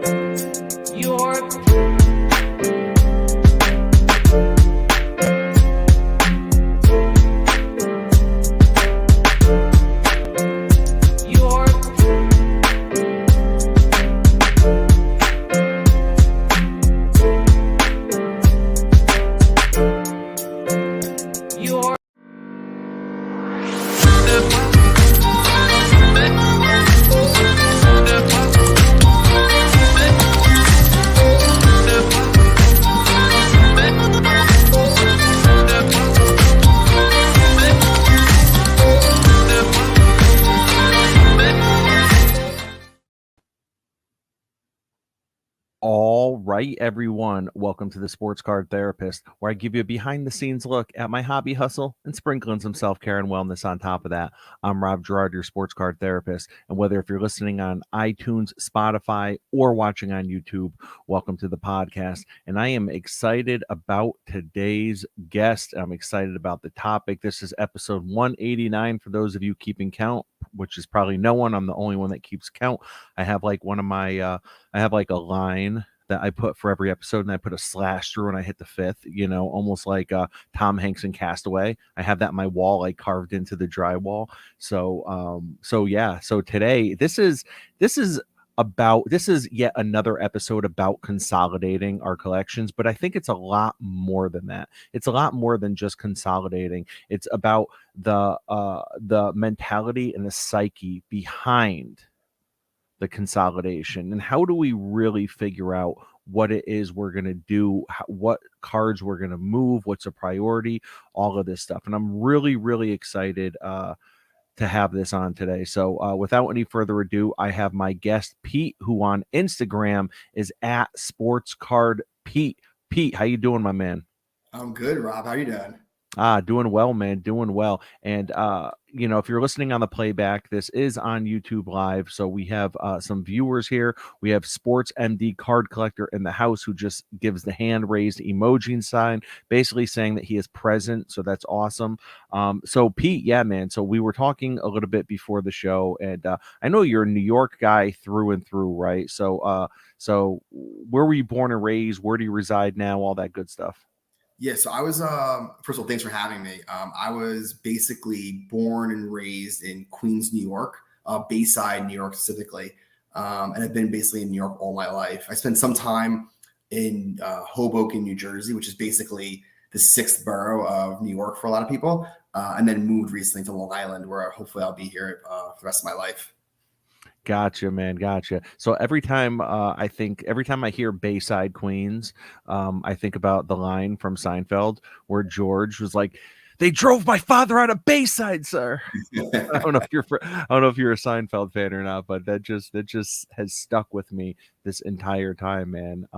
Your All right, everyone. Welcome to the Sports Card Therapist, where I give you a behind the scenes look at my hobby hustle and sprinkling some self care and wellness on top of that. I'm Rob Gerard, your Sports Card Therapist. And whether if you're listening on iTunes, Spotify, or watching on YouTube, welcome to the podcast. And I am excited about today's guest. I'm excited about the topic. This is episode 189 for those of you keeping count, which is probably no one. I'm the only one that keeps count. I have like one of my I have like a line that I put for every episode, and I put a slash through and I hit the fifth, almost like Tom Hanks in Castaway. I have that in my wall, like carved into the drywall. So today this is yet another episode about consolidating our collections, but I think it's a lot more than that. It's a lot more than just consolidating. It's about the mentality and the psyche behind the consolidation, and how do we really figure out what it is we're going to do, what cards we're going to move, what's a priority, all of this stuff. And I'm really, really excited to have this on today. So without any further ado, I have my guest Pete, who on Instagram is at Sports Card Pete. Pete, how you doing, my man? I'm good, Rob. How you doing? Doing well, man. Doing well. And, if you're listening on the playback, this is on YouTube Live. So we have some viewers here. We have Sports MD Card Collector in the house who just gives the hand raised emoji sign, basically saying that he is present. So that's awesome. So Pete, yeah, man. So we were talking a little bit before the show, and I know you're a New York guy through and through, right? So where were you born and raised? Where do you reside now? All that good stuff. Yeah, so I was, first of all, thanks for having me. I was basically born and raised in Queens, New York, Bayside, New York specifically. And I've been basically in New York all my life. I spent some time in Hoboken, New Jersey, which is basically the sixth borough of New York for a lot of people. And then moved recently to Long Island, where hopefully I'll be here for the rest of my life. Gotcha, man. Gotcha. So every time I hear Bayside Queens, I think about the line from Seinfeld where George was like, "They drove my father out of Bayside, sir." I don't know if you're a Seinfeld fan or not, but that just has stuck with me this entire time, man.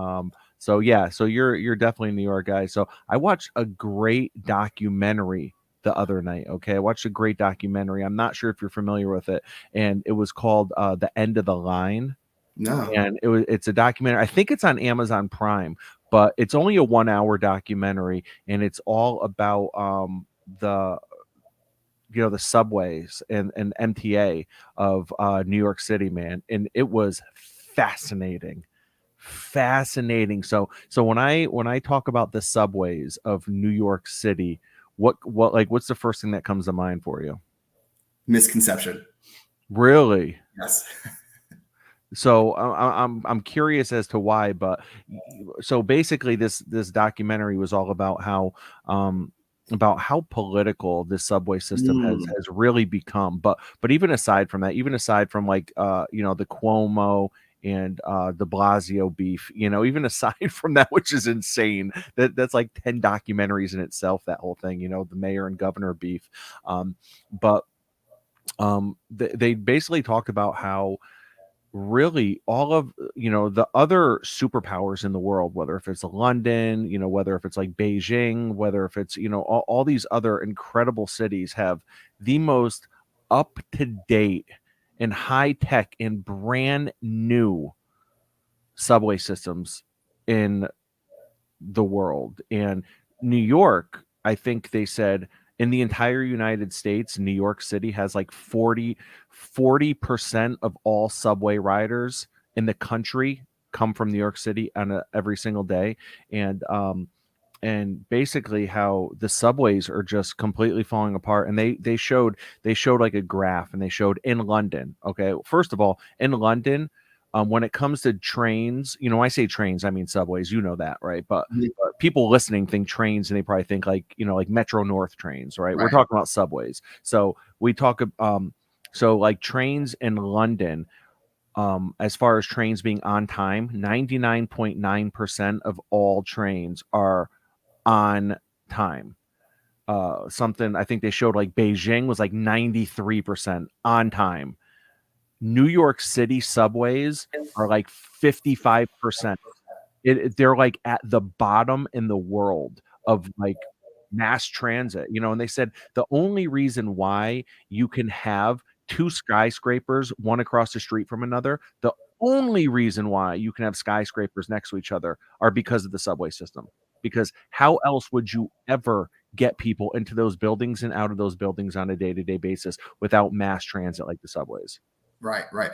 So you're definitely a New York guy. So I watched a great documentary the other night. Okay, I watched a great documentary. I'm not sure if you're familiar with it, and it was called "The End of the Line." No. And it's a documentary. I think it's on Amazon Prime, but it's only a 1 hour documentary, and it's all about the the subways and MTA of New York City, man. And it was fascinating. So when I talk about the subways of New York City, what's the first thing that comes to mind for you? Misconception. Really? Yes. So I'm curious as to why, but so basically this documentary was all about how political this subway system has really become. But even aside from that, even aside from like the Cuomo and de Blasio beef, even aside from that, which is insane, that's like 10 documentaries in itself, that whole thing, the mayor and governor beef. But they basically talked about how really all of the other superpowers in the world, whether if it's London, whether if it's like Beijing, whether if it's all these other incredible cities have the most up to date and high tech and brand new subway systems in the world. And New York, I think they said, in the entire United States, New York City has like 40% of all subway riders in the country come from New York City on every single day, and basically how the subways are just completely falling apart. And they showed like a graph, and they showed in London. Okay, first of all, in London, when it comes to trains, when I say trains, I mean subways. You know that, right? But people listening think trains, and they probably think like like Metro North trains, right? We're Right. talking about subways. So we talk so like trains in London, as far as trains being on time, 99.9% of all trains are on time. Something I think they showed like Beijing was like 93% on time. New York City subways are like 55%. They're like at the bottom in the world of like mass transit, and they said the only reason why you can have two skyscrapers, one across the street from another, the only reason why you can have skyscrapers next to each other are because of the subway system. Because how else would you ever get people into those buildings and out of those buildings on a day-to-day basis without mass transit like the subways? Right, right.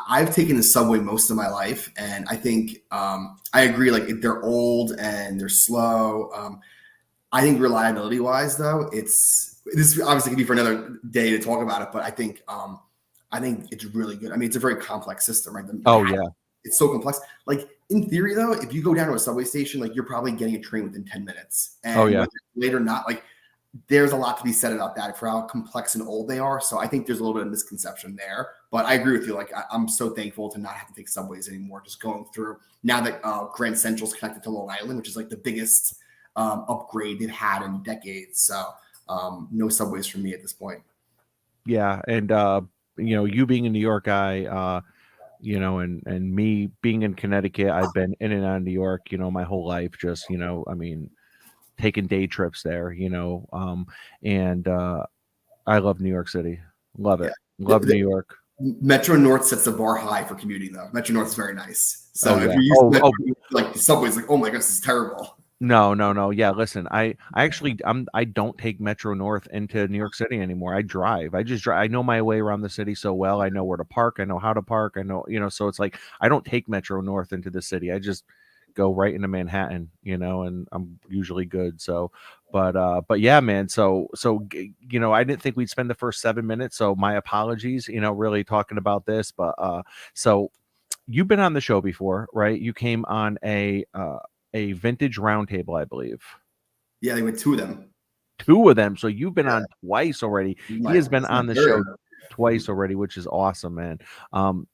I've taken the subway most of my life, and I think I agree. Like they're old and they're slow. I think reliability wise, though, this obviously could be for another day to talk about it, but I think it's really good. I mean, it's a very complex system, right? Oh yeah. It's so complex. Like in theory, though, if you go down to a subway station, like you're probably getting a train within 10 minutes, Oh and yeah. whether it's late or not, like there's a lot to be said about that for how complex and old they are. So I think there's a little bit of misconception there. But I agree with you. Like I'm so thankful to not have to take subways anymore. Just going through now that Grand Central's connected to Long Island, which is like the biggest upgrade they've had in decades. So no subways for me at this point. Yeah, and you being a New York guy, and me being in Connecticut, I've been in and out of New York, my whole life, just, I mean, taking day trips there, and I love New York City. Love Yeah. it. The, Love New the, York. Metro North sets the bar high for commuting, though. Metro North is very nice. Oh So if yeah. you're used to Oh, Metro, oh, like the subway's like, oh my gosh, this is terrible. no, no, no. Yeah, listen, I actually I don't take Metro North into New York City anymore. I drive. I just drive. I know my way around the city so well. I know where to park. I know how to park. I know, so it's like I don't take Metro North into the city. I just go right into Manhattan, and I'm usually good. So, but yeah, man. I didn't think we'd spend the first 7 minutes. So my apologies, really talking about this, but so you've been on the show before, right? You came on a vintage roundtable, I believe. Yeah, they went two of them. Two of them. So you've been Yeah, on twice already. He has been it's my on the show third. twice already, which is awesome, man. Um,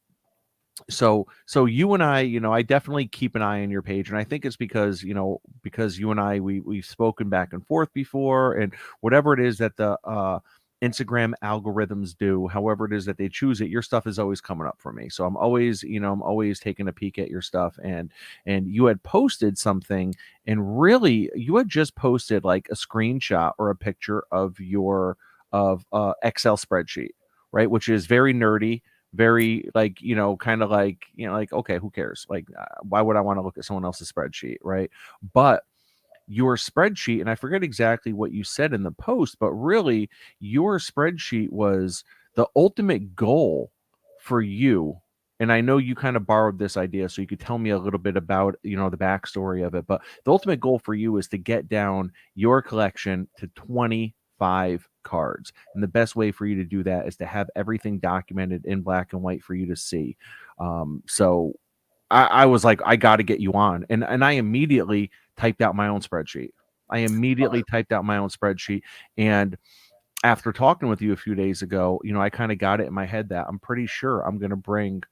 so you and I, I definitely keep an eye on your page, and I think it's because you and I we've spoken back and forth before, and whatever it is that the Instagram algorithms do, however it is that they choose it, your stuff is always coming up for me. So I'm always taking a peek at your stuff, and you had posted something, and really you had just posted like a screenshot or a picture of your of Excel spreadsheet, right? Which is very nerdy, very like kind of like like, okay, who cares, like why would I want to look at someone else's spreadsheet, right? But your spreadsheet, and I forget exactly what you said in the post, but really your spreadsheet was the ultimate goal for you. And I know you kind of borrowed this idea, so you could tell me a little bit about the backstory of it. But the ultimate goal for you is to get down your collection to 25 cards, and the best way for you to do that is to have everything documented in black and white for you to see. So I was like, I got to get you on, and I immediately typed out my own spreadsheet. I immediately typed out my own spreadsheet, and after talking with you a few days ago, I kind of got it in my head that I'm pretty sure I'm going to bring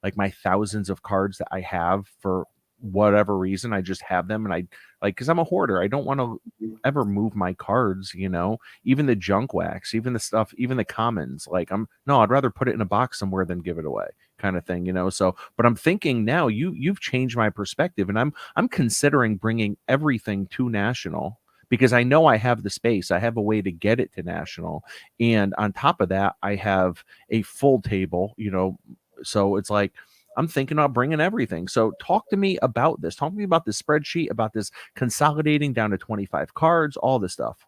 like my thousands of cards that I have for whatever reason. I just have them, and I like, because I'm a hoarder. I don't want to ever move my cards, even the junk wax, even the stuff, even the commons. Like, no, I'd rather put it in a box somewhere than give it away, kind of thing, So, but I'm thinking now you've changed my perspective, and I'm considering bringing everything to national, because I know I have the space. I have a way to get it to national. And on top of that, I have a full table, so it's like I'm thinking about bringing everything. So talk to me about this. Talk to me about this spreadsheet, about this consolidating down to 25 cards, all this stuff.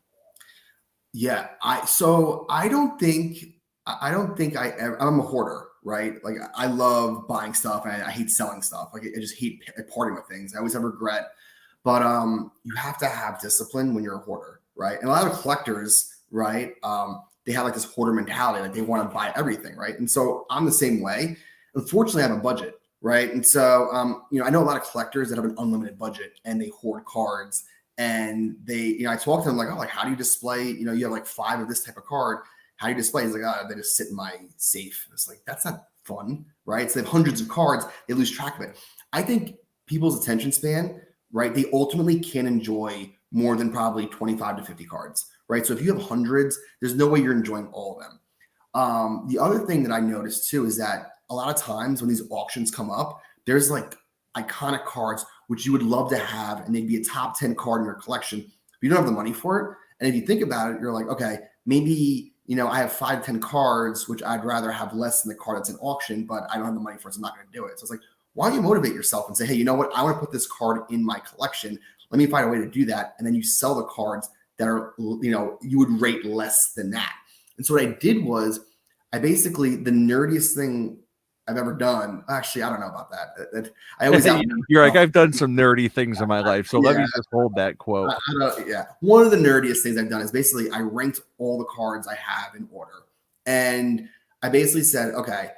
Yeah, I don't think I'm a hoarder. right? Like I love buying stuff and I hate selling stuff. Like I just hate parting with things. I always have regret. But you have to have discipline when you're a hoarder, right? And a lot of collectors, right? They have like this hoarder mentality, like they want to buy everything, right? And so I'm the same way. Unfortunately, I have a budget, right? And so I know a lot of collectors that have an unlimited budget and they hoard cards. And they, I talk to them like, oh, like how do you display? You have like 5 of this type of card. How do you display? He's like, oh, they just sit in my safe. It's like, that's not fun, right? So they have hundreds of cards, they lose track of it. I think people's attention span, right? They ultimately can enjoy more than probably 25 to 50 cards, right? So if you have hundreds, there's no way you're enjoying all of them. The other thing that I noticed too is that a lot of times when these auctions come up, there's like iconic cards which you would love to have, and they'd be a top 10 card in your collection. But you don't have the money for it. And if you think about it, you're like, okay, maybe I have 5, 10 cards, which I'd rather have less than the card that's in auction, but I don't have the money for it, so I'm not going to do it. So it's like, why don't you motivate yourself and say, hey, you know what? I want to put this card in my collection. Let me find a way to do that. And then you sell the cards that are, you would rate less than that. And so what I did was the nerdiest thing I've ever done. Actually, I don't know about that. I always you're like, I've done some nerdy things in my life, so let me just hold that quote. One of the nerdiest things I've done is basically I ranked all the cards I have in order, and I basically said, okay,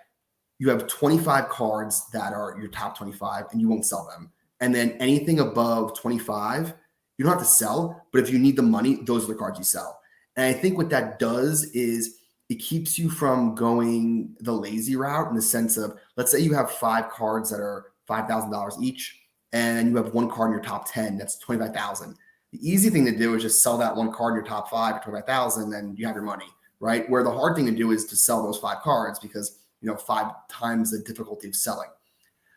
you have 25 cards that are your top 25, and you won't sell them, and then anything above 25, you don't have to sell. But if you need the money, those are the cards you sell. And I think what that does is it keeps you from going the lazy route in the sense of, let's say you have 5 cards that are $5,000 each, and you have one card in your top 10 that's 25,000. The easy thing to do is just sell that one card in your top 5 for 25,000, and you have your money, right? Where the hard thing to do is to sell those 5 cards because 5 times the difficulty of selling.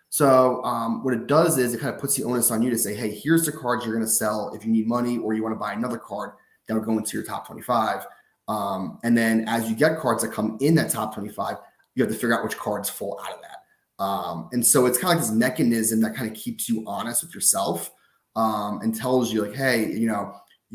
So what it does is it kind of puts the onus on you to say, hey, here's the cards you're going to sell if you need money or you want to buy another card that would go into your top 25. And then as you get cards that come in that top 25, you have to figure out which cards fall out of that. And so it's kind of like this mechanism that kind of keeps you honest with yourself and tells you like, hey, you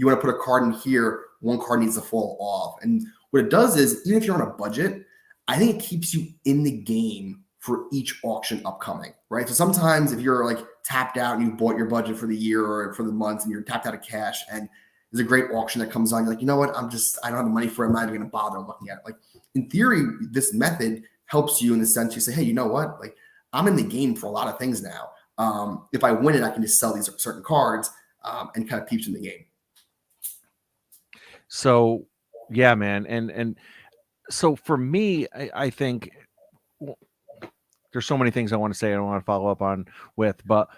want to put a card in here, one card needs to fall off. And what it does is, even if you're on a budget, I think it keeps you in the game for each auction upcoming, right? So sometimes if you're like tapped out and you bought your budget for the year or for the month and you're tapped out of cash and there's a great auction that comes on, you're like, you know what? I don't have the money for it. I'm not even going to bother looking at it. Like in theory, this method helps you in the sense you say, hey, you know what? Like I'm in the game for a lot of things now. If I win it, I can just sell these certain cards and kind of keeps in the game. So yeah, man. And so for me, I think there's so many things I want to say I don't want to follow up on with, but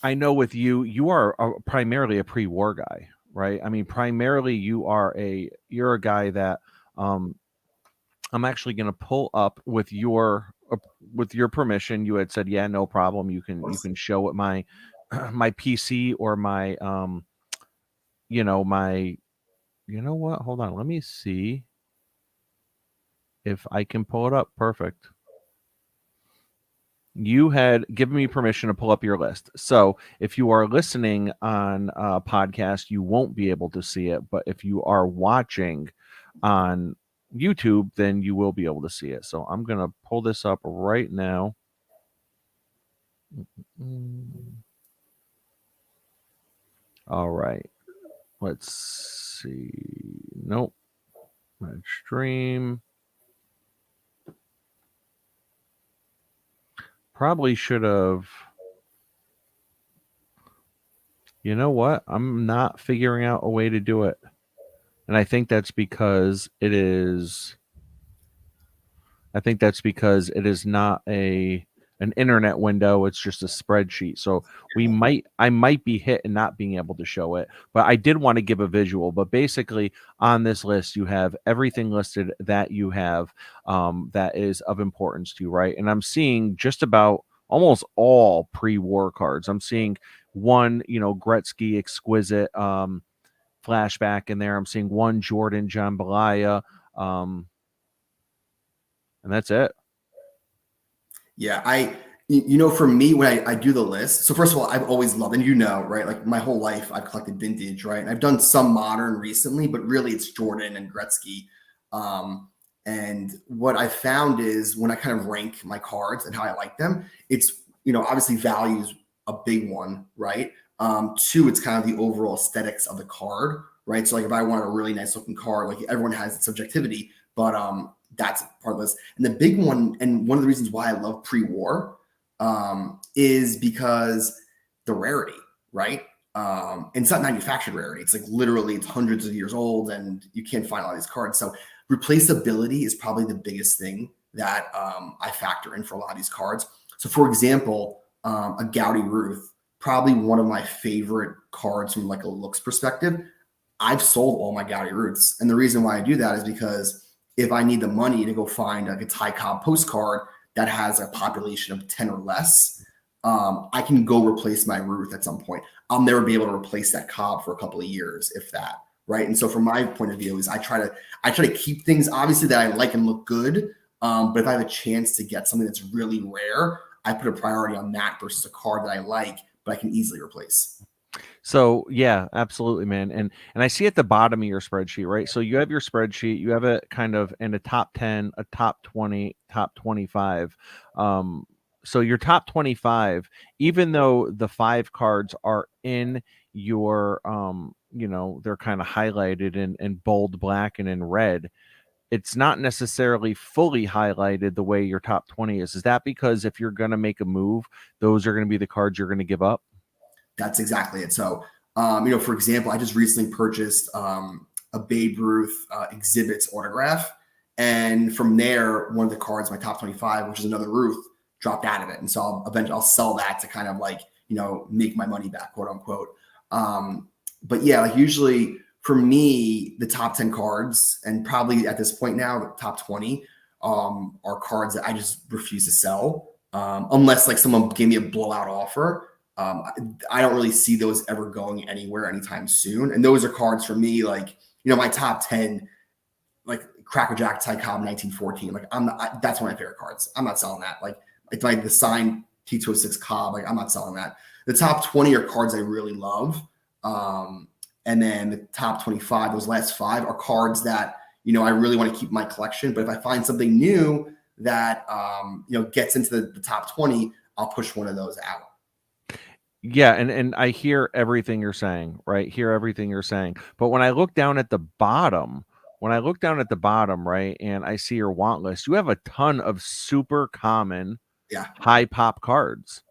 I know with you are primarily a pre-war guy, right? I mean, primarily you're a guy that I'm actually going to pull up with your permission. You had said, yeah, no problem. You can show it my PC or my what? Hold on. Let me see if I can pull it up. Perfect. You had given me permission to pull up your list. So if you are listening on a podcast, you won't be able to see it. But if you are watching on YouTube, then you will be able to see it. So I'm going to pull this up right now. All right. Let's see. Nope. Stream. Probably should have. You know what? I'm not figuring out a way to do it. And I think that's because it is not an internet window. It's just a spreadsheet. So I might be hit and not being able to show it, but I did want to give a visual. But basically on this list, you have everything listed that you have that is of importance to you, right? And I'm seeing just about almost all pre-war cards. I'm seeing one, Gretzky exquisite flashback in there. I'm seeing one Jordan Jambalaya, and that's it. Yeah, for me, when I do the list, so first of all, I've always loved, and right, like my whole life, I've collected vintage, right? And I've done some modern recently, but really it's Jordan and Gretzky. And what I found is when I kind of rank my cards and how I like them, it's, obviously values a big one, right? Two, it's kind of the overall aesthetics of the card, right? So like if I want a really nice looking card, like everyone has its subjectivity, but that's part of this. And the big one, and one of the reasons why I love pre-war, is because the rarity, right? And it's not manufactured rarity. It's like literally it's hundreds of years old, and you can't find all these cards. So replaceability is probably the biggest thing that I factor in for a lot of these cards. So, for example, a Gouty Ruth, probably one of my favorite cards from like a looks perspective. I've sold all my Gouty Ruths, and the reason why I do that is because if I need the money to go find like a Ty Cobb postcard that has a population of 10 or less, I can go replace my Ruth at some point. I'll never be able to replace that Cobb for a couple of years, if that. Right. And so from my point of view is I try to keep things obviously that I like and look good. But if I have a chance to get something that's really rare, I put a priority on that versus a card that I like, but I can easily replace. So yeah, absolutely, man. And I see at the bottom of your spreadsheet, right? So you have your spreadsheet, you have it kind of in a top 10, a top 20, top 25. So your top 25, even though the 5 cards are in your they're kind of highlighted in bold black and in red, it's not necessarily fully highlighted the way your top 20 is. Is that because if you're going to make a move, those are going to be the cards you're going to give up? That's exactly it. So, for example, I just recently purchased a Babe Ruth exhibits autograph. And from there, one of the cards, my top 25, which is another Ruth, dropped out of it. And so I'll sell that to kind of like, make my money back, quote unquote. But yeah, like usually for me, the top 10 cards, and probably at this point now, the top 20 are cards that I just refuse to sell. Unless like someone gave me a blowout offer. I don't really see those ever going anywhere anytime soon. And those are cards for me, like, my top 10, like Cracker Jack Ty Cobb 1914. Like that's one of my favorite cards. I'm not selling that. Like it's like the signed T206 Cobb. Like I'm not selling that. The top 20 are cards I really love. And then the top 25, those last 5 are cards that, I really want to keep in my collection. But if I find something new that, gets into the top 20, I'll push one of those out. Yeah, and I hear everything you're saying, right? Hear everything you're saying. But when I look down at the bottom, right, and I see your want list, you have a ton of super common Yeah. high pop cards.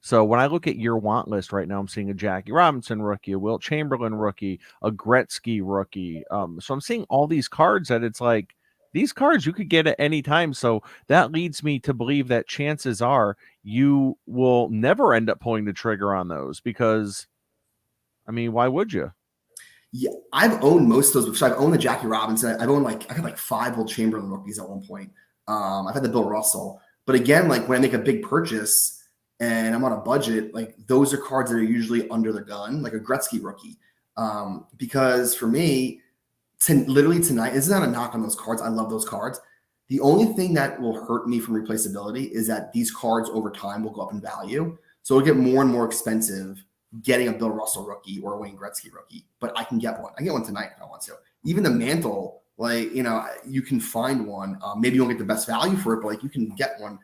So when I look at your want list right now, I'm seeing a Jackie Robinson rookie, a Wilt Chamberlain rookie, a Gretzky rookie. So I'm seeing all these cards that it's like these cards you could get at any time. So that leads me to believe that chances are you will never end up pulling the trigger on those because, I mean, why would you? Yeah, I've owned most of those. So I've owned the Jackie Robinson. I've had like 5 Wilt Chamberlain rookies at one point. I've had the Bill Russell. But again, like when I make a big purchase and I'm on a budget, like those are cards that are usually under the gun, like a Gretzky rookie. Because for me, literally tonight, it's not a knock on those cards. I love those cards. The only thing that will hurt me from replaceability is that these cards over time will go up in value. So it'll get more and more expensive getting a Bill Russell rookie or a Wayne Gretzky rookie. But I can get one. I get one tonight if I want to. Even the mantle, like, you can find one. Maybe you won't get the best value for it, but like you can get one.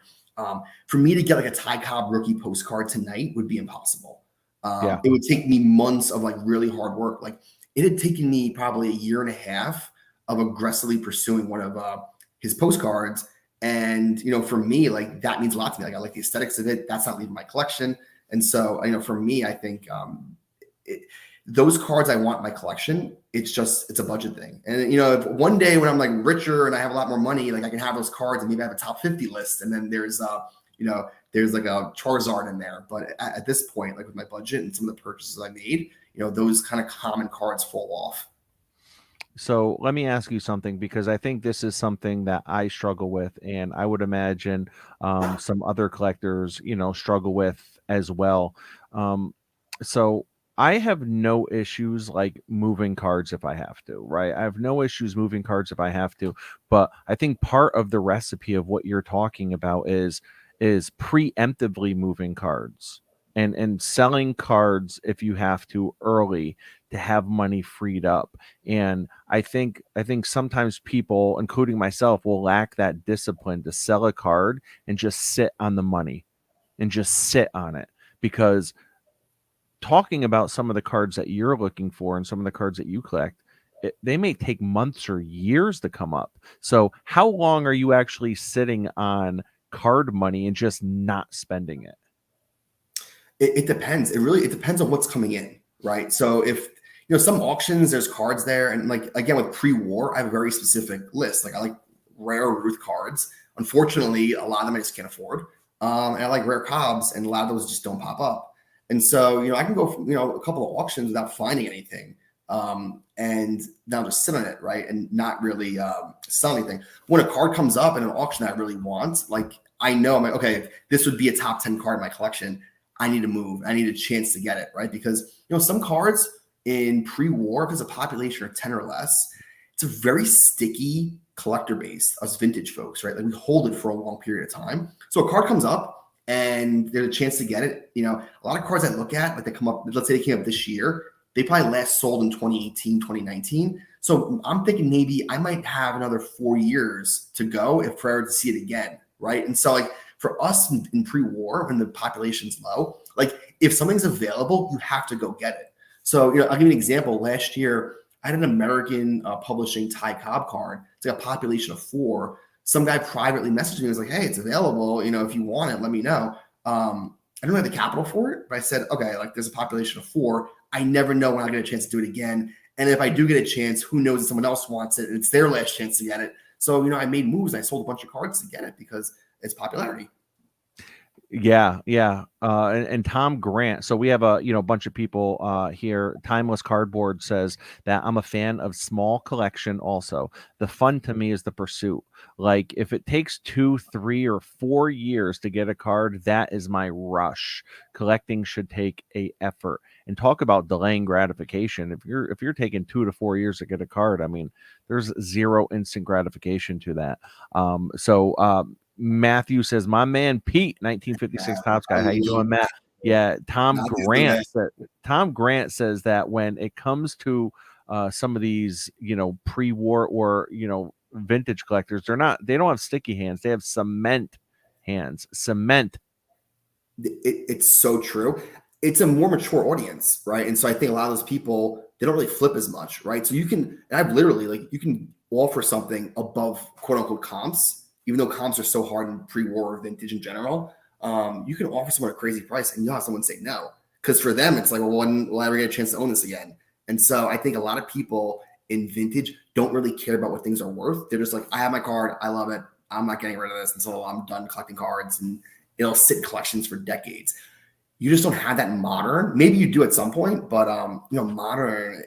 For me to get like a Ty Cobb rookie postcard tonight would be impossible. Yeah. It would take me months of like really hard work. Like it had taken me probably a year and a half of aggressively pursuing one of his postcards. And, for me, like that means a lot to me. Like I like the aesthetics of it. That's not leaving my collection. And so, for me, I think those cards I want in my collection, it's a budget thing. And, if one day when I'm like richer and I have a lot more money, like I can have those cards and maybe I have a top 50 list. And then there's like a Charizard in there. But at this point, like with my budget and some of the purchases I made, those kind of common cards fall off. So let me ask you something because I think this is something that I struggle with, and I would imagine some other collectors, struggle with as well. So I have no issues like moving cards if I have to, right? I have no issues moving cards if I have to, but I think part of the recipe of what you're talking about is preemptively moving cards. and selling cards if you have to early to have money freed up. And I think sometimes people, including myself, will lack that discipline to sell a card and just sit on the money and just sit on it, because talking about some of the cards that you're looking for and some of the cards that you collect, they may take months or years to come up. So how long are you actually sitting on card money and just not spending it? It depends. It depends on what's coming in, right? So if some auctions, there's cards there, and like again with pre-war, I have a very specific list. Like I like rare Ruth cards. Unfortunately, a lot of them I just can't afford. And I like rare Cobbs, and a lot of those just don't pop up. And so I can go a couple of auctions without finding anything, and now just sit on it, right, and not really sell anything. When a card comes up in an auction that I really want, like I know I'm like, okay, this would be a top 10 card in my collection. I need to move. I need a chance to get it, right? Because some cards in pre-war, if there's a population of 10 or less, it's a very sticky collector base, us vintage folks, right? Like we hold it for a long period of time. So a card comes up and there's a chance to get it. A lot of cards I look at, like they come up, let's say they came up this year, they probably last sold in 2018, 2019. So I'm thinking maybe I might have another 4 years to go if I were to see it again, right? And so like for us in pre-war, when the population's low, like if something's available, you have to go get it. So, I'll give you an example. Last year, I had an American publishing Ty Cobb card. It's like a population of 4. Some guy privately messaged me and was like, hey, it's available. If you want it, let me know. I don't have the capital for it, but I said, okay, like there's a population of 4. I never know when I get a chance to do it again. And if I do get a chance, who knows if someone else wants it and it's their last chance to get it. So, I made moves and I sold a bunch of cards to get it because it's popularity. Yeah, yeah. And Tom Grant. So we have a bunch of people here. Timeless Cardboard says that I'm a fan of small collection. Also, the fun to me is the pursuit. Like if it takes 2, 3, or 4 years to get a card, that is my rush. Collecting should take a effort. And talk about delaying gratification. If you're taking 2 to 4 years to get a card, I mean, there's zero instant gratification to that. Matthew says, "My man Pete, 1956 Tops guy. How you doing, Matt?" Yeah, Tom Grant says that when it comes to some of these, pre-war or vintage collectors, they don't have sticky hands. They have cement hands. Cement. It's so true. It's a more mature audience, right? And so I think a lot of those people, they don't really flip as much, right? So you can, and I've literally you can offer something above quote unquote comps, even though comps are so hard in pre-war or vintage in general. You can offer someone a crazy price and you'll have someone say no. Because for them, it's like, well, when will I ever get a chance to own this again? And so I think a lot of people in vintage don't really care about what things are worth. They're just like, I have my card, I love it. I'm not getting rid of this until I'm done collecting cards, and it'll sit in collections for decades. You just don't have that in modern. Maybe you do at some point, but modern,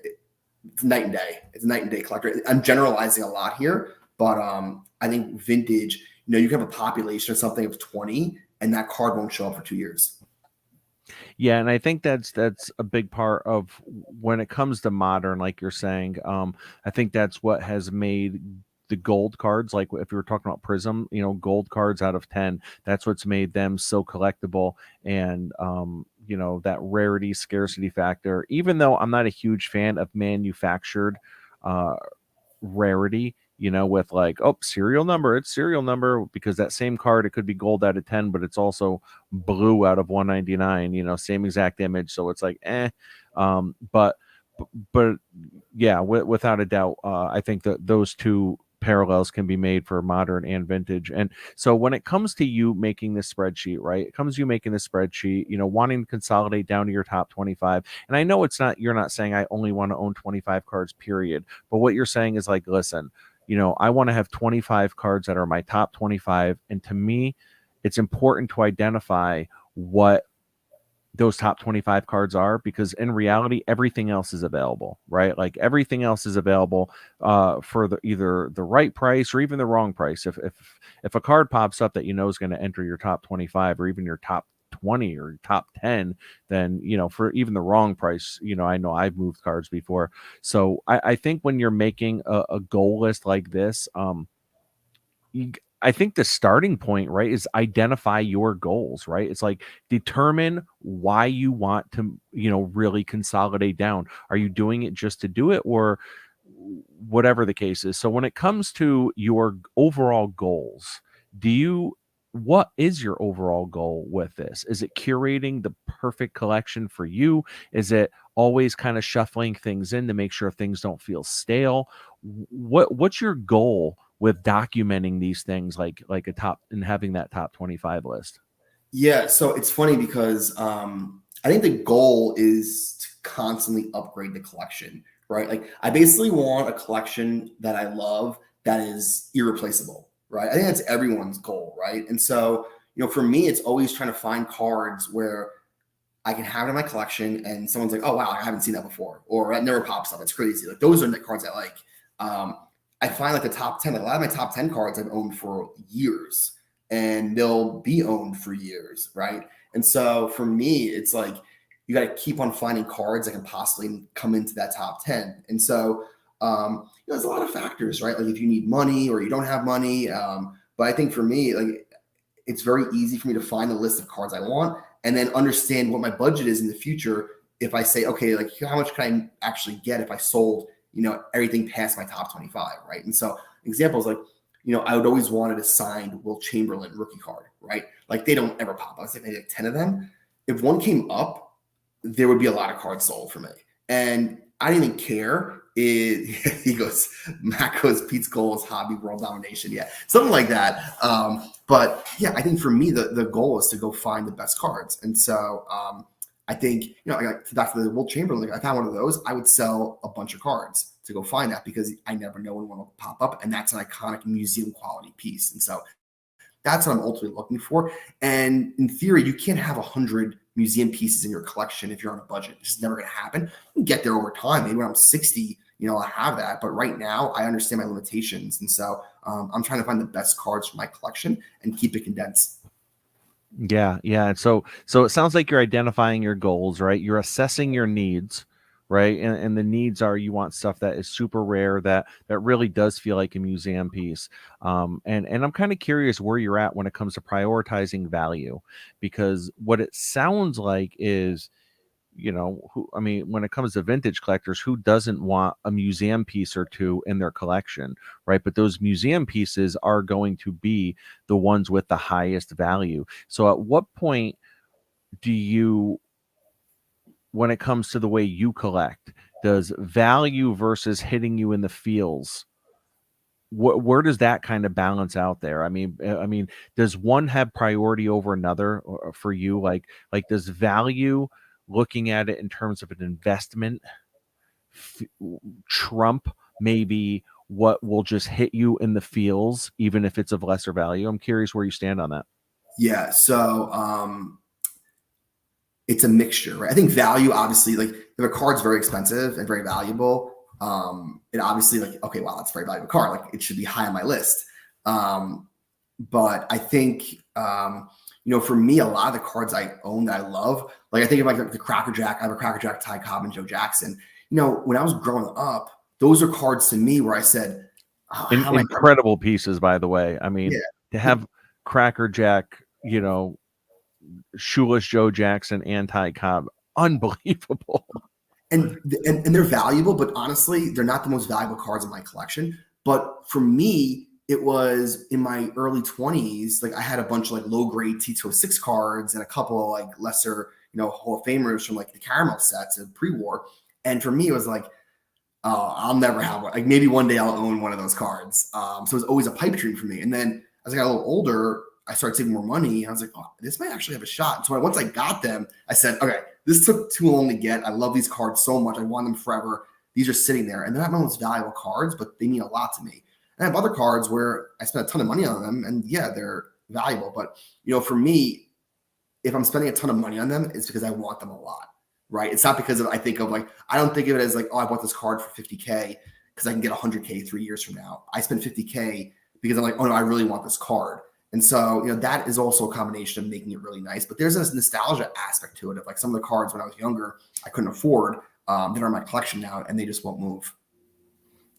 it's night and day. It's a night and day collector. I'm generalizing a lot here, but I think vintage, you can have a population or something of 20 and that card won't show up for 2 years. Yeah, and I think that's a big part of when it comes to modern, like you're saying. I think that's what has made the gold cards, like if you were talking about Prism, gold cards out of 10, that's what's made them so collectible. And that rarity scarcity factor, even though I'm not a huge fan of manufactured rarity, with like, oh, serial number, it's serial number, because that same card, it could be gold out of 10, but it's also blue out of 199, same exact image. So it's like, but yeah, without a doubt, I think that those two parallels can be made for modern and vintage. And so when it comes to you making this spreadsheet, right, it comes to you making this spreadsheet, wanting to consolidate down to your top 25. And I know you're not saying I only want to own 25 cards, period. But what you're saying is like, listen, I want to have 25 cards that are my top 25. And to me, it's important to identify what those top 25 cards are, because in reality, everything else is available, right? Like everything else is available for either the right price or even the wrong price. If a card pops up that is going to enter your top 25 or even your top 20 or top 10, then for even the wrong price, I know I've moved cards before. So I think when you're making a goal list like this, I think the starting point, right, is identify your goals, right? It's like determine why you want to, really consolidate down. Are you doing it just to do it, or whatever the case is? So when it comes to your overall goals, do you what is your overall goal with this? Is it curating the perfect collection for you? Is it always kind of shuffling things in to make sure things don't feel stale? What's your goal with documenting these things, like a top and having that top 25 list? Yeah, so it's funny because I think the goal is to constantly upgrade the collection, right? Like I basically want a collection that I love that is irreplaceable, right? I think that's everyone's goal, right? And so, for me, it's always trying to find cards where I can have it in my collection and someone's like, oh wow, I haven't seen that before, or that never pops up. It's crazy. Like those are the cards I like. Um, I find like the top 10, like a lot of my top 10 cards I've owned for years and they'll be owned for years, right? And so for me, it's like you got to keep on finding cards that can possibly come into that top 10. And so there's a lot of factors, right? Like if you need money or you don't have money. But I think for me, like it's very easy for me to find the list of cards I want and then understand what my budget is in the future. If I say, okay, like how much can I actually get if I sold, everything past my top 25, right? And so examples like, I would always wanted a signed Will Chamberlain rookie card, right? Like they don't ever pop up. I was like maybe like 10 of them. If one came up, there would be a lot of cards sold for me. And I didn't even care. He goes, Matt goes, Pete's goal is hobby world domination. Yeah, something like that. But yeah, I think for me, the goal is to go find the best cards. And so I think, back to the Will Chamberlain, like I found one of those, I would sell a bunch of cards to go find that because I never know when one will pop up. And that's an iconic museum quality piece. And so that's what I'm ultimately looking for. And in theory, you can't have 100 museum pieces in your collection if you're on a budget. It's just never going to happen. You can get there over time. Maybe when I'm 60, I'll have that. But right now, I understand my limitations. And so I'm trying to find the best cards for my collection and keep it condensed. Yeah, yeah. And so it sounds like you're identifying your goals, right? You're assessing your needs, right? And the needs are you want stuff that is super rare, that really does feel like a museum piece. And I'm kind of curious where you're at when it comes to prioritizing value, because what it sounds like is, when it comes to vintage collectors, who doesn't want a museum piece or two in their collection, right? But those museum pieces are going to be the ones with the highest value. So at what point do you, when it comes to the way you collect, does value versus hitting you in the feels, where does that kind of balance out there? I mean, does one have priority over another for you? Like does value, looking at it in terms of an investment, f- trump maybe what will just hit you in the feels, even if it's of lesser value? I'm curious where you stand on that. Yeah. So it's a mixture, right? I think value, obviously, like if a card's very expensive and very valuable, it obviously like, okay, wow, that's a very valuable card. Like it should be high on my list. But I think, for me, a lot of the cards I own that I love, like I think of like the Cracker Jack. I have a Cracker Jack, Ty Cobb, and Joe Jackson. When I was growing up, those are cards to me where I said, oh, how am I ever? Incredible pieces, by the way. I mean, Yeah. to have Cracker Jack, Shoeless Joe Jackson, anti Cobb, unbelievable. And they're valuable, but honestly, they're not the most valuable cards in my collection. But for me, it was in my early 20s, like I had a bunch of like low grade T206 cards and a couple of like lesser, Hall of Famers from like the caramel sets of pre-war. And for me, it was like, oh, I'll never have one. Like maybe one day I'll own one of those cards. So it was always a pipe dream for me. And then as I got a little older, I started saving more money. I was like, oh, this might actually have a shot. So once I got them, I said, okay, this took too long to get. I love these cards so much. I want them forever. These are sitting there. And they're not my most valuable cards, but they mean a lot to me. And I have other cards where I spent a ton of money on them. And yeah, they're valuable. But, for me, if I'm spending a ton of money on them, it's because I want them a lot, right? It's not because of, I don't think of it as like, oh, I bought this card for 50K because I can get 100K 3 years from now. I spent 50K because I'm like, oh no, I really want this card. And so, that is also a combination of making it really nice. But there's this nostalgia aspect to it of like some of the cards when I was younger, I couldn't afford that are in my collection now, and they just won't move.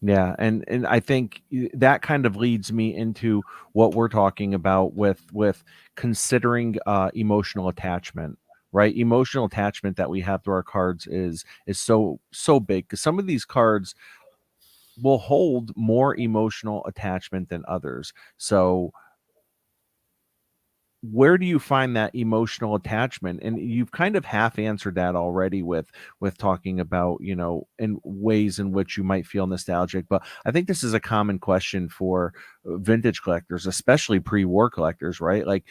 Yeah, and I think that kind of leads me into what we're talking about with considering emotional attachment, right? Emotional attachment that we have to our cards is so big because some of these cards will hold more emotional attachment than others. So where do you find that emotional attachment? And you've kind of half answered that already with talking about, in ways in which you might feel nostalgic. But I think this is a common question for vintage collectors, especially pre-war collectors, right? Like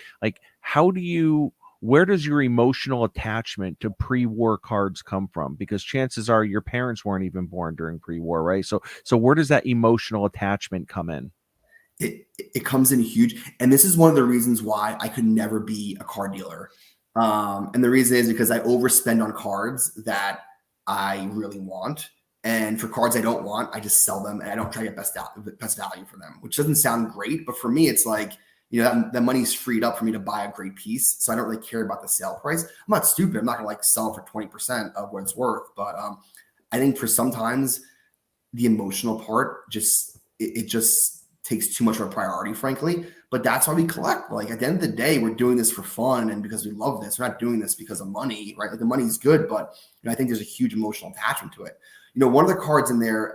how do you where does your emotional attachment to pre-war cards come from? Because chances are your parents weren't even born during pre-war, right? So where does that emotional attachment come in? It comes in huge, and this is one of the reasons why I could never be a car dealer. And the reason is because I overspend on cards that I really want, and for cards I don't want, I just sell them and I don't try to get best value for them, which doesn't sound great, but for me, it's like that money's freed up for me to buy a great piece, so I don't really care about the sale price. I'm not stupid. I'm not gonna like sell it for 20% of what it's worth, but I think for sometimes the emotional part it just takes too much of a priority, frankly. But that's why we collect. Like at the end of the day, we're doing this for fun and because we love this. We're not doing this because of money, right? Like the money's good, but I think there's a huge emotional attachment to it. One of the cards in there,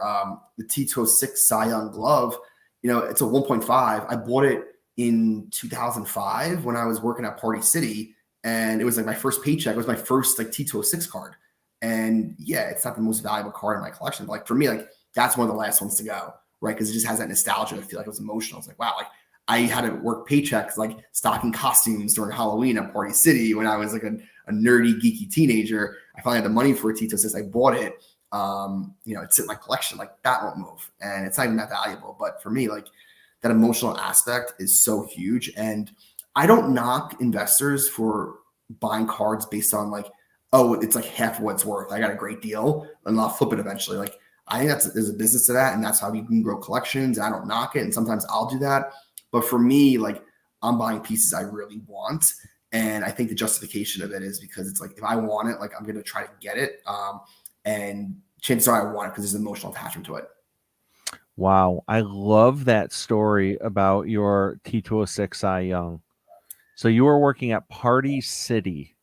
the T206 Cy Young glove, it's a 1.5. I bought it in 2005 when I was working at Party City, and it was like my first paycheck. It was my first like T206 card. And yeah, it's not the most valuable card in my collection. But like for me, like that's one of the last ones to go, right? Because it just has that nostalgia. I feel like it was emotional. It's like, wow, like I had to work paychecks, like stocking costumes during Halloween at Party City when I was like a nerdy, geeky teenager. I finally had the money for a Tito since I bought it. It's in my collection. Like that won't move, and it's not even that valuable. But for me, like that emotional aspect is so huge. And I don't knock investors for buying cards based on like, oh, it's like half of what it's worth. I got a great deal, and I'll flip it eventually. Like I think there's a business to that, and that's how you can grow collections. And I don't knock it, and sometimes I'll do that. But for me, like I'm buying pieces I really want, and I think the justification of it is because it's like if I want it, like I'm gonna try to get it, and chances are I want it because there's an emotional attachment to it. Wow, I love that story about your T206 Cy Young. So you were working at Party City,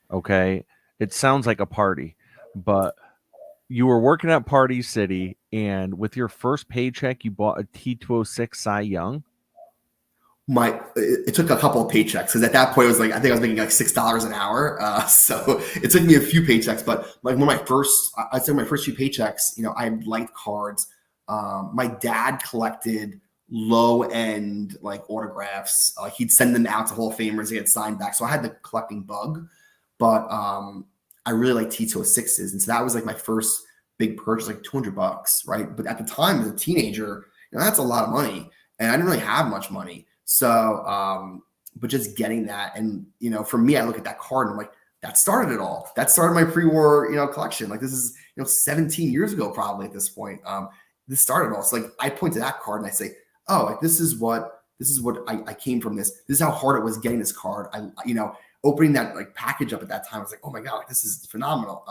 okay? It sounds like a party, but you were working at Party City, and with your first paycheck, you bought a T206 Cy Young. It took a couple of paychecks because at that point it was like I think I was making like $6 an hour. So it took me a few paychecks, but like I'd say my first few paychecks, I liked cards. My dad collected low end like autographs. Like he'd send them out to Hall of Famers to get signed back. So I had the collecting bug, but I really like T206s, and so that was like my first big purchase, like $200, right? But at the time as a teenager, that's a lot of money, and I didn't really have much money. So, but just getting that, and for me, I look at that card and I'm like, that started it all. That started my pre-war, collection. Like this is, 17 years ago, probably at this point. This started it all. So like, I point to that card and I say, oh, like this is what I came from. This is how hard it was getting this card. Opening that like package up at that time, I was like, oh my god, like, this is phenomenal.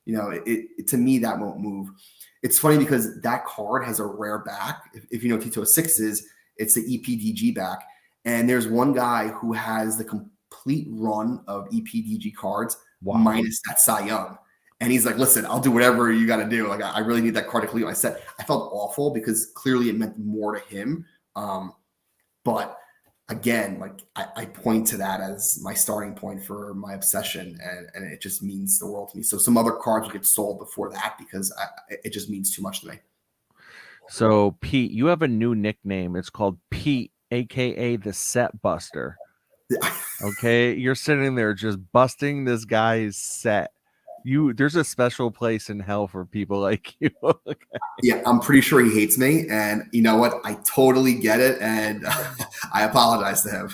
To me that won't move. It's funny because that card has a rare back. If you know Tito 6 is, it's the EPDG back. And there's one guy who has the complete run of EPDG cards Wow. minus that Cy Young. And he's like, listen, I'll do whatever you got to do. Like, I really need that card to complete my set. I felt awful because clearly it meant more to him. But again, like I point to that as my starting point for my obsession, and it just means the world to me. So some other cards will get sold before that because it just means too much to me. So Pete, you have a new nickname. It's called Pete, aka the Set Buster. Okay, you're sitting there just busting this guy's set. There's a special place in hell for people like you. Okay. Yeah, I'm pretty sure he hates me, and you know what? I totally get it, and I apologize to him.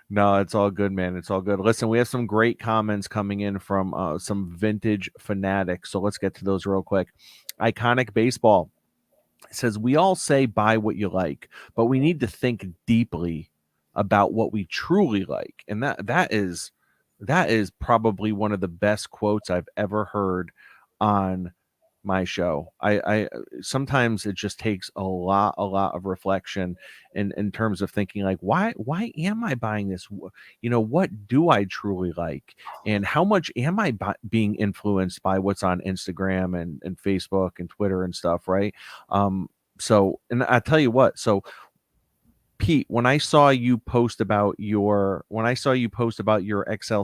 No, it's all good, man. It's all good. Listen, we have some great comments coming in from some vintage fanatics. So let's get to those real quick. Iconic Baseball says, we all say buy what you like, but we need to think deeply about what we truly like. And that is probably one of the best quotes I've ever heard on my show. I sometimes it just takes a lot of reflection in terms of thinking like, why am I buying this? You know, what do I truly like, and how much am I being influenced by what's on Instagram and Facebook and Twitter and stuff, right? So, and I tell you what, so Pete, when I saw you post about your Excel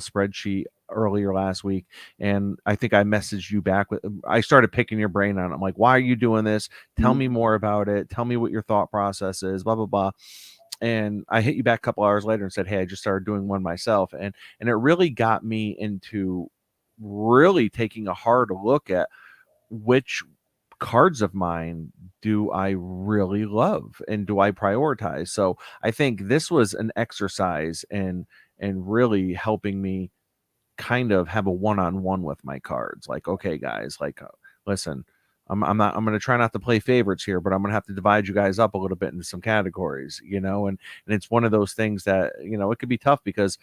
spreadsheet earlier last week, and I think I messaged you back with, I started picking your brain on it. I'm like, why are you doing this? Tell me Mhm. more about it. Tell me what your thought process is, blah, blah, blah. And I hit you back a couple hours later and said, hey, I just started doing one myself. And it really got me into really taking a hard look at which cards of mine do I really love and do I prioritize? So I think this was an exercise and really helping me kind of have a one-on-one with my cards. Like, okay, guys, like, listen, I'm going to try not to play favorites here, but I'm going to have to divide you guys up a little bit into some categories, you know, and it's one of those things that, you know, it could be tough because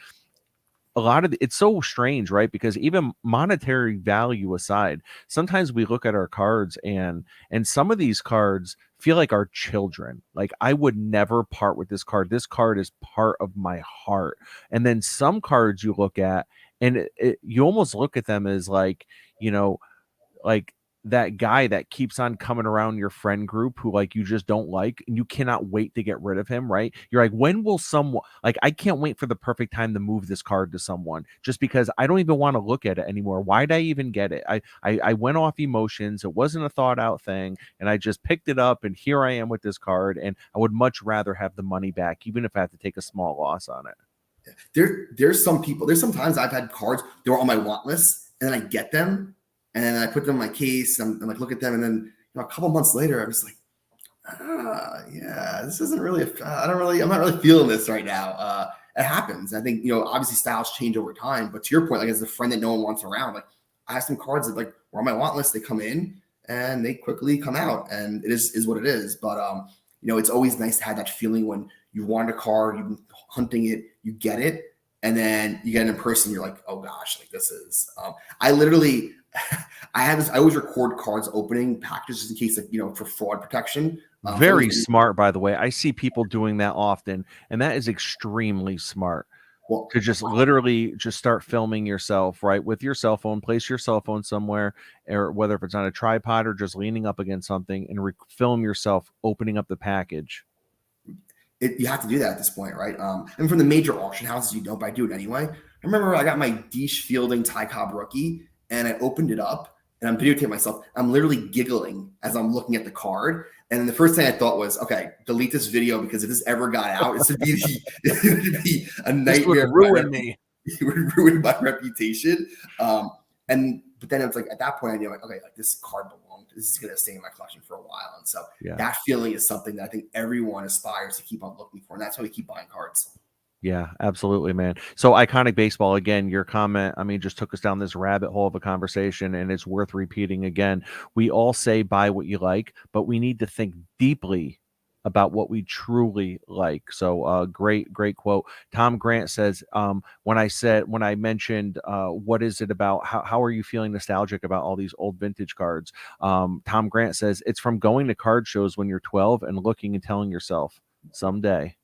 a lot of it's so strange, right? Because even monetary value aside, sometimes we look at our cards and some of these cards feel like our children. Like I would never part with this card. This card is part of my heart. And then some cards you look at and you almost look at them as like, you know, like that guy that keeps on coming around your friend group who like you just don't like and you cannot wait to get rid of him, right? You're like, when will someone like I can't wait for the perfect time to move this card to someone just because I don't even want to look at it anymore. Why'd I even get it? I went off emotions. It wasn't a thought out thing, and I just picked it up and here I am with this card, and I would much rather have the money back, even if I have to take a small loss on it. There's some people. There's sometimes I've had cards they were on my want list, and then I get them, and then I put them in my case, and like look at them, and then a couple months later, I was like, yeah, this isn't really. I'm not really feeling this right now. It happens. I think obviously styles change over time, but to your point, like as a friend that no one wants around, like I have some cards that like were on my want list. They come in and they quickly come out, and it is what it is. But it's always nice to have that feeling when you want a card, you've been hunting it, you get it, and then you get it in person. You're like, oh gosh, like this is. I literally, I have this. I always record cards opening packages just in case, like for fraud protection. So Very smart, by the way. I see people doing that often, and that is extremely smart. well, To just literally just start filming yourself, right, with your cell phone, place your cell phone somewhere, or whether if it's on a tripod or just leaning up against something, and film yourself opening up the package. you have to do that at this point, right? And from the major auction houses, you don't, but I do it anyway. I remember I got my Deesh Fielding Ty Cobb rookie, and I opened it up, and I'm videotaping myself. I'm literally giggling as I'm looking at the card. And then the first thing I thought was, okay, delete this video because if this ever got out, it would be a This would nightmare. ruin me. It would ruin my reputation. But then it's like at that point I knew like, okay, like this card belonged. This is gonna stay in my collection for a while. And so Yeah. that feeling is something that I think everyone aspires to keep on looking for. And that's why we keep buying cards. Yeah, absolutely, man. So iconic baseball again, your comment, I mean, just took us down this rabbit hole of a conversation, and it's worth repeating again. We all say buy what you like, but we need to think deeply about what we truly like. So great quote. Tom Grant says, when I mentioned what is it about, how are you feeling nostalgic about all these old vintage cards? Tom Grant says it's from going to card shows when you're 12 and looking and telling yourself someday.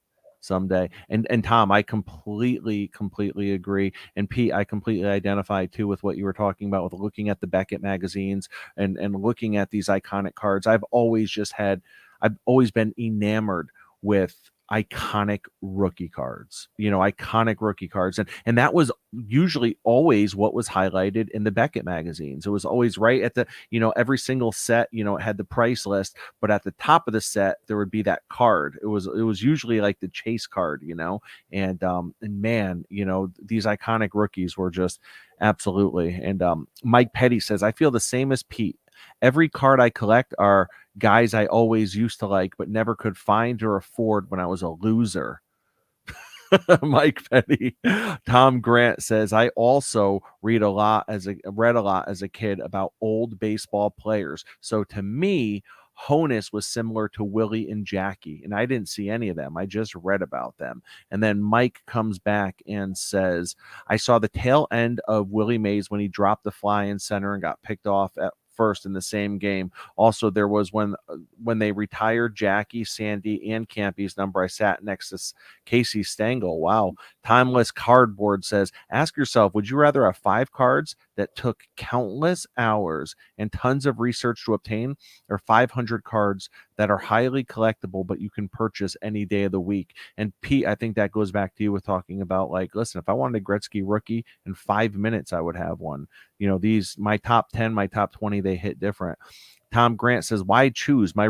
And Tom, I completely agree. And Pete, I completely identify too with what you were talking about with looking at the Beckett magazines and looking at these iconic cards. I've always been enamored with iconic rookie cards, and that was usually always what was highlighted in the Beckett magazines. It was always right at the, every single set, it had the price list, but at the top of the set there would be that card. It was usually like the chase card, and man, these iconic rookies were just absolutely. And Mike Petty says, I feel the same as Pete. Every card I collect are guys I always used to like, but never could find or afford when I was a loser. Mike Petty. Tom Grant says, I also read a lot as a kid about old baseball players. So to me, Honus was similar to Willie and Jackie, and I didn't see any of them. I just read about them. And then Mike comes back and says, I saw the tail end of Willie Mays when he dropped the fly in center and got picked off first in the same game. Also, there was when they retired Jackie, Sandy, and Campy's number, I sat next to Casey Stengel. Wow. Timeless Cardboard says, ask yourself, would you rather have 5 cards that took countless hours and tons of research to obtain, or 500 cards that are highly collectible but you can purchase any day of the week? And Pete, I think that goes back to you with talking about, like, listen, if I wanted a Gretzky rookie in 5 minutes, I would have one. These, my top 10, my top 20, they hit different. Tom Grant says, why choose? My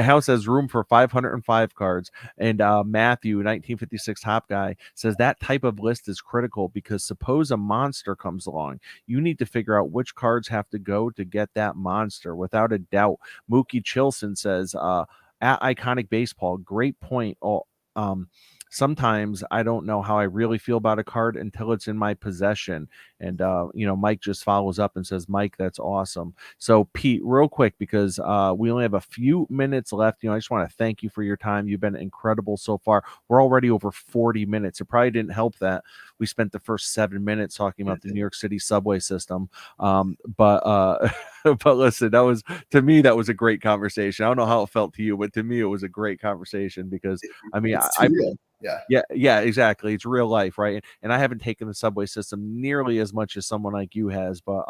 house has room for 505 cards. And Matthew, 1956 Top Guy, says that type of list is critical because suppose a monster comes along. You need to figure out which cards have to go to get that monster. Without a doubt. Mookie Chilson says, at Iconic Baseball, great point. Sometimes I don't know how I really feel about a card until it's in my possession. And, Mike just follows up and says, Mike, that's awesome. So, Pete, real quick, because we only have a few minutes left, I just want to thank you for your time. You've been incredible so far. We're already over 40 minutes. It probably didn't help that we spent the first 7 minutes talking about the New York City subway system. But listen, to me, that was a great conversation. I don't know how it felt to you, but to me, it was a great conversation because, I mean, It's too real. Yeah, exactly. It's real life, right? And I haven't taken the subway system nearly as much as someone like you has, but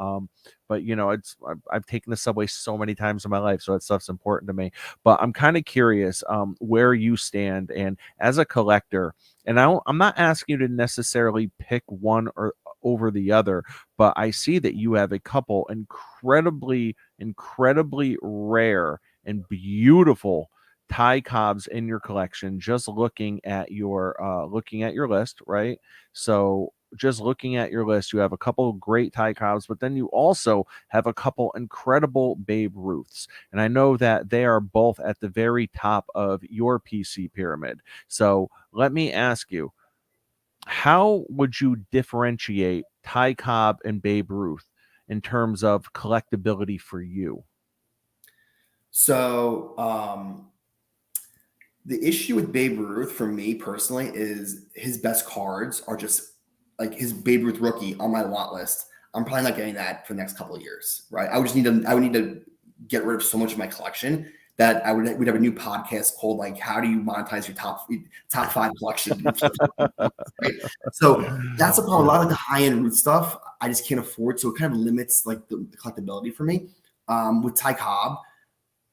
I've taken the subway so many times in my life, so that stuff's important to me. But I'm kind of curious where you stand, and as a collector, and I'm not asking you to necessarily pick one or over the other, but I see that you have a couple incredibly, incredibly rare and beautiful Ty Cobbs in your collection, just looking at your list, right? So just looking at your list, you have a couple of great Ty Cobbs, but then you also have a couple incredible Babe Ruths. And I know that they are both at the very top of your PC pyramid. So let me ask you, how would you differentiate Ty Cobb and Babe Ruth in terms of collectability for you? So, the issue with Babe Ruth for me personally is his best cards are just like his Babe Ruth rookie on my want list. I'm probably not getting that for the next couple of years, right? I would need to get rid of so much of my collection that we'd have a new podcast called like how do you monetize your top 5 collection, right? So that's a problem. A lot of the high end Ruth stuff I just can't afford, so it kind of limits like the collectability for me. With Ty Cobb,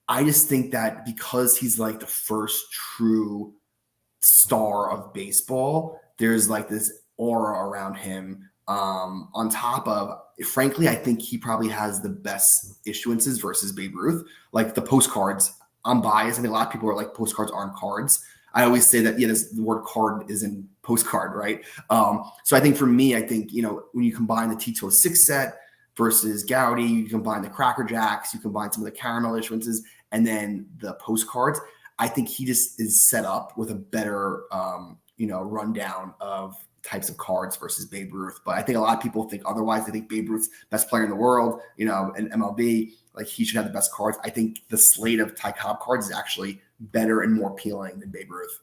I just think that because he's like the first true star of baseball, there's like this aura around him. On top of, frankly, I think he probably has the best issuances versus Babe Ruth. Like the postcards, I'm biased. I think a lot of people are like postcards aren't cards. I always say that, the word card is in postcard, right? So I think for me, when you combine the T206 set versus Gowdy, you combine the Cracker Jacks, you combine some of the caramel issuances, and then the postcards, I think he just is set up with a better, rundown of types of cards versus Babe Ruth. But I think a lot of people think otherwise. They think Babe Ruth's best player in the world, in MLB, like he should have the best cards. I think the slate of Ty Cobb cards is actually better and more appealing than Babe Ruth.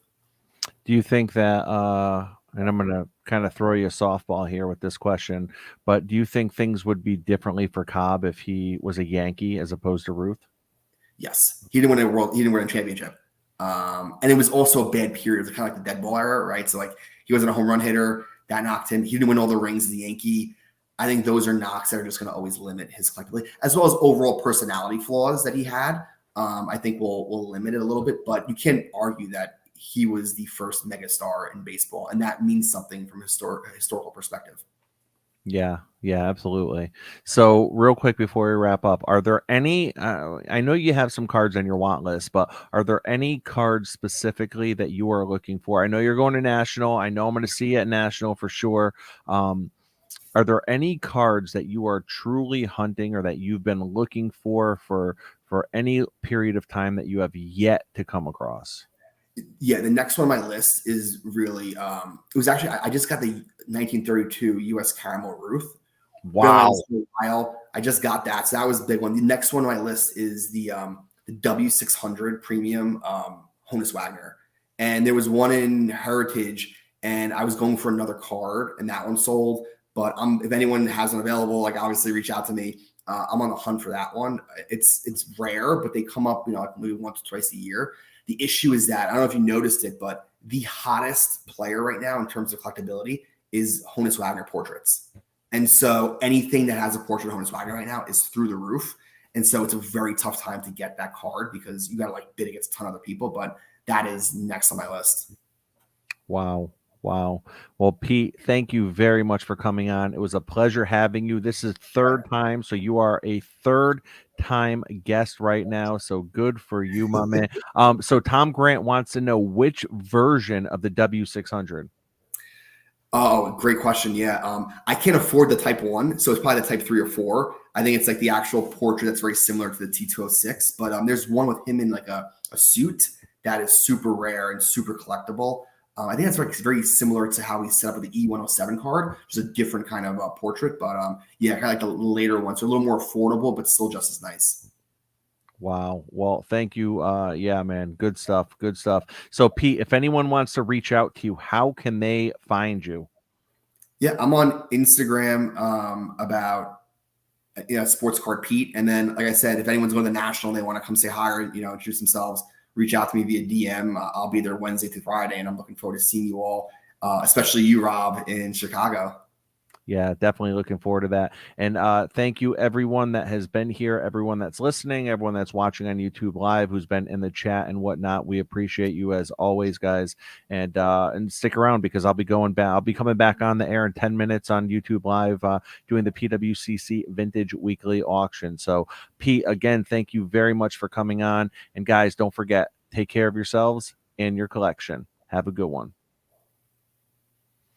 Do you think that, and I'm going to kind of throw you a softball here with this question, but do you think things would be differently for Cobb if he was a Yankee as opposed to Ruth? Yes. He didn't win a championship. And it was also a bad period. It was kind of like the dead ball era, right? So like he wasn't a home run hitter. That knocked him. He didn't win all the rings as a Yankee. I think those are knocks that are just going to always limit his collectability, as well as overall personality flaws that he had. I think will limit it a little bit, but you can't argue that he was the first megastar in baseball, and that means something from a historical perspective. Yeah, absolutely. So real quick before we wrap up, are there any, I know you have some cards on your want list, but are there any cards specifically that you are looking for? I know you're going to National. I know I'm going to see you at National for sure. Are there any cards that you are truly hunting or that you've been looking for any period of time that you have yet to come across? Yeah, the next one on my list is really it was actually I just got the 1932 US Caramel Ruth. Wow. I just got that. So that was a big one. The next one on my list is the W600 Premium Honus Wagner. And there was one in Heritage, and I was going for another card, and that one sold. But if anyone has one available, like obviously reach out to me. I'm on the hunt for that one. It's rare, but they come up, like maybe once or twice a year. The issue is that I don't know if you noticed it, but the hottest player right now in terms of collectability is Honus Wagner portraits. And so anything that has a portrait of Honus Wagner right now is through the roof. And so it's a very tough time to get that card because you got to like bid against a ton of other people. But that is next on my list. Wow. Wow. Well, Pete, thank you very much for coming on. It was a pleasure having you. This is third time, so you are a third time guest right now. So good for you, my man. So Tom Grant wants to know which version of the W600. Oh, great question. Yeah. I can't afford the Type 1, so it's probably the Type 3 or 4. I think it's like the actual portrait that's very similar to the T206. But there's one with him in like a suit that is super rare and super collectible. I think that's like very similar to how we set up with the E107 card, which is a different kind of portrait. But yeah, kind of like the later one. So a little more affordable, but still just as nice. Wow. Well, thank you. Yeah, man. Good stuff. Good stuff. So, Pete, if anyone wants to reach out to you, how can they find you? Yeah, I'm on Instagram about sports card Pete. And then, like I said, if anyone's going to the national and they want to come say hi or introduce themselves, reach out to me via DM. I'll be there Wednesday through Friday, and I'm looking forward to seeing you all, especially you, Rob, in Chicago. Yeah, definitely looking forward to that. And thank you, everyone that has been here, everyone that's listening, everyone that's watching on YouTube Live, who's been in the chat and whatnot. We appreciate you as always, guys. And stick around because I'll be going back. I'll be coming back on the air in 10 minutes on YouTube Live, doing the PWCC Vintage Weekly Auction. So, Pete, again, thank you very much for coming on. And guys, don't forget, take care of yourselves and your collection. Have a good one.